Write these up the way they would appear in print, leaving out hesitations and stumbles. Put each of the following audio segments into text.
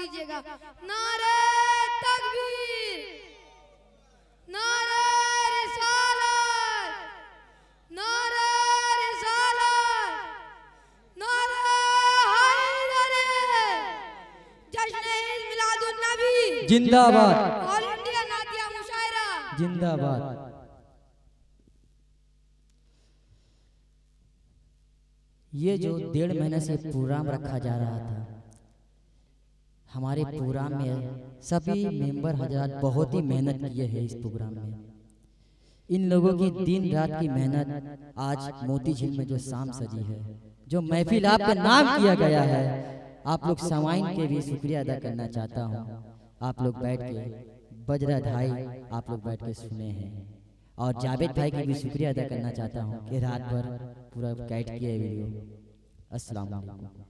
कीजिएगा। नारे तकबीर, नारे रिसालत, नारे रिसालत, नारे हैदरी, जश्न मिलादुन नबी जिंदाबाद, ऑल इंडिया नातिया मुशायरा जिंदाबाद। ये जो 1.5 महीने से प्रोग्राम रखा जा रहा था, हमारे प्रोग्राम में सभी मेंबर हजरात बहुत ही मेहनत किए हैं इस प्रोग्राम में। इन लोगों की दिन रात की मेहनत आज मोती झील में जो शाम सजी है, जो महफिल आपका नाम किया गया है, आप लोग समाइन के भी शुक्रिया अदा करना चाहता हूँ। आप लोग बैठ के बजरा ढाई आप लोग बैठ के सुने हैं, और जावेद भाई की भी शुक्रिया अदा करना चाहता हूँ कि रात भर पूरा गाइड किया है वीडियो। अस्सलाम वालेकुम।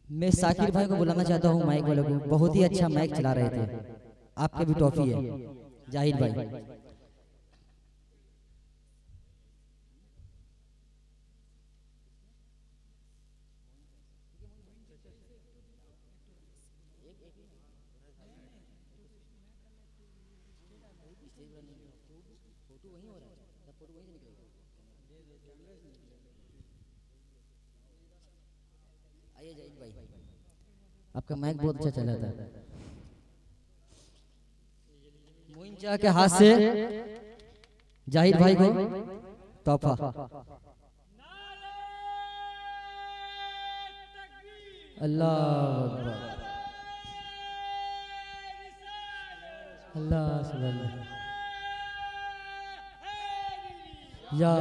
मैं साकिर भाई को बुलाना चाहता हूँ, माइक वालों को। बहुत ही अच्छा माइक चला रहे थे, आपके भी टॉफी है जाहिद भाई। आइए जाहिद भाई, आपका माइक बहुत अच्छा चला था। मोइन शाह के हाथ से जाहिद भाई को तोहफा। अल्लाह अकबर, अल्लाह सुभान या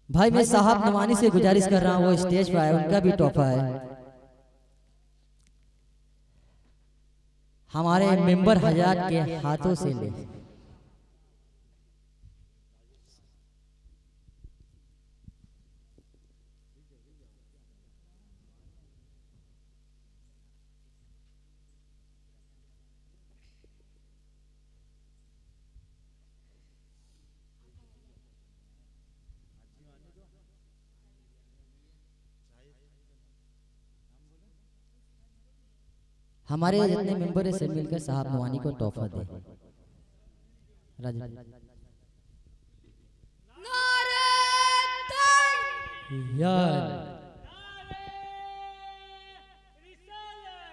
भाई। मैं साहब नवानी से गुजारिश कर रहा हूँ, वो स्टेज पर आए, उनका भी तोहफा है। हमारे मेंबर हजरात के हाथों से ले। हमारे जितने मेंबर है सब मिलकर साहब नवानी को तोहफा दे। राजू नारे तकबीर, यार